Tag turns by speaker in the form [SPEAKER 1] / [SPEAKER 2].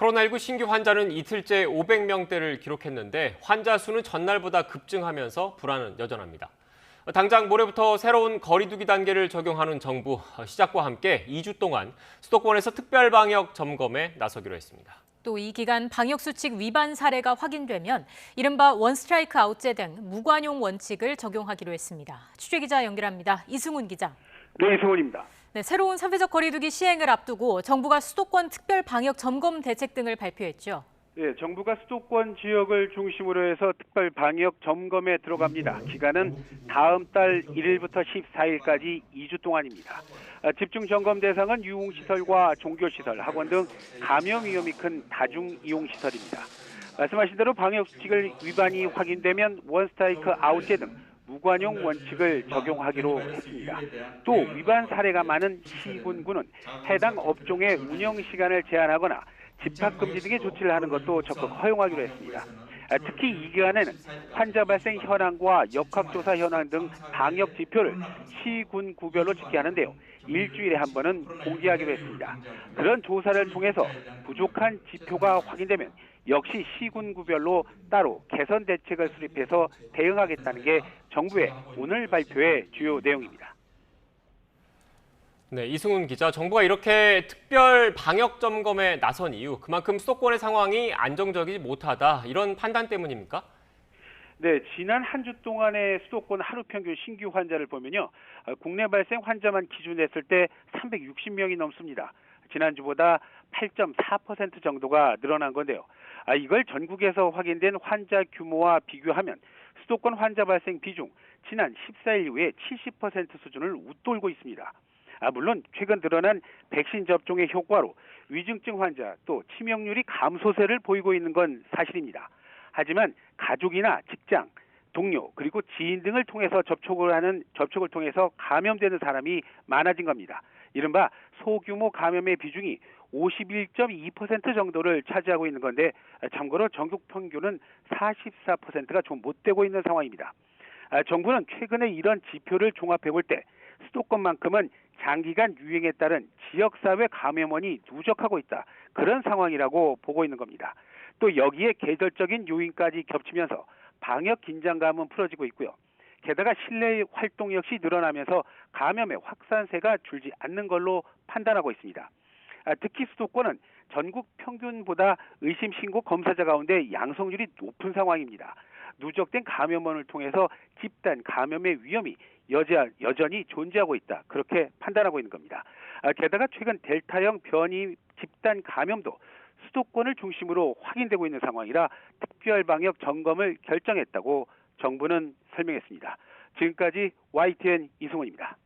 [SPEAKER 1] 코로나19 신규 환자는 이틀째 500명대를 기록했는데 환자 수는 전날보다 급증하면서 불안은 여전합니다. 당장 모레부터 새로운 거리 두기 단계를 적용하는 정부, 시작과 함께 2주 동안 수도권에서 특별방역 점검에 나서기로 했습니다.
[SPEAKER 2] 또 이 기간 방역수칙 위반 사례가 확인되면 이른바 원스트라이크 아웃제 등 무관용 원칙을 적용하기로 했습니다. 취재기자 연결합니다. 이승훈 기자.
[SPEAKER 3] 네, 이승훈입니다.
[SPEAKER 2] 네, 새로운 사회적 거리두기 시행을 앞두고 정부가 수도권 특별 방역 점검 대책 등을 발표했죠.
[SPEAKER 3] 네, 정부가 수도권 지역을 중심으로 해서 특별 방역 점검에 들어갑니다. 기간은 다음 달 1일부터 14일까지 2주 동안입니다. 집중 점검 대상은 유흥시설과 종교시설, 학원 등 감염 위험이 큰 다중이용시설입니다. 말씀하신 대로 방역수칙을 위반이 확인되면 원스트라이크 아웃제 등 무관용 원칙을 적용하기로 했습니다. 또 위반 사례가 많은 시군구는 해당 업종의 운영 시간을 제한하거나 집합금지 등의 조치를 하는 것도 적극 허용하기로 했습니다. 특히 이 기간에는 환자 발생 현황과 역학조사 현황 등 방역 지표를 시군구별로 집계하는데요. 일주일에 한 번은 공개하기로 했습니다. 그런 조사를 통해서 부족한 지표가 확인되면 역시 시군구별로 따로 개선 대책을 수립해서 대응하겠다는 게 정부의 오늘 발표의 주요 내용입니다.
[SPEAKER 1] 네, 이승훈 기자, 정부가 이렇게 특별 방역 점검에 나선 이유, 그만큼 수도권의 상황이 안정적이지 못하다, 이런 판단 때문입니까?
[SPEAKER 3] 네, 지난 한 주 동안의 수도권 하루 평균 신규 환자를 보면요. 국내 발생 환자만 기준했을 때 360명이 넘습니다. 지난주보다 8.4% 정도가 늘어난 건데요. 이걸 전국에서 확인된 환자 규모와 비교하면 수도권 환자 발생 비중 지난 14일 이후에 70% 수준을 웃돌고 있습니다. 물론 최근 드러난 백신 접종의 효과로 위중증 환자 또 치명률이 감소세를 보이고 있는 건 사실입니다. 하지만 가족이나 직장, 동료 그리고 지인 등을 통해서 접촉을 통해서 감염되는 사람이 많아진 겁니다. 이른바 소규모 감염의 비중이 51.2% 정도를 차지하고 있는 건데 참고로 전국 평균은 44%가 좀 못 되고 있는 상황입니다. 정부는 최근에 이런 지표를 종합해 볼 때 수도권만큼은 장기간 유행에 따른 지역사회 감염원이 누적하고 있다. 그런 상황이라고 보고 있는 겁니다. 또 여기에 계절적인 요인까지 겹치면서 방역 긴장감은 풀어지고 있고요. 게다가 실내 활동 역시 늘어나면서 감염의 확산세가 줄지 않는 걸로 판단하고 있습니다. 특히 수도권은 전국 평균보다 의심 신고 검사자 가운데 양성률이 높은 상황입니다. 누적된 감염원을 통해서 집단 감염의 위험이 여전히 존재하고 있다. 그렇게 판단하고 있는 겁니다. 게다가 최근 델타형 변이 집단 감염도 수도권을 중심으로 확인되고 있는 상황이라 특별 방역 점검을 결정했다고 정부는 설명했습니다. 지금까지 YTN 이승훈입니다.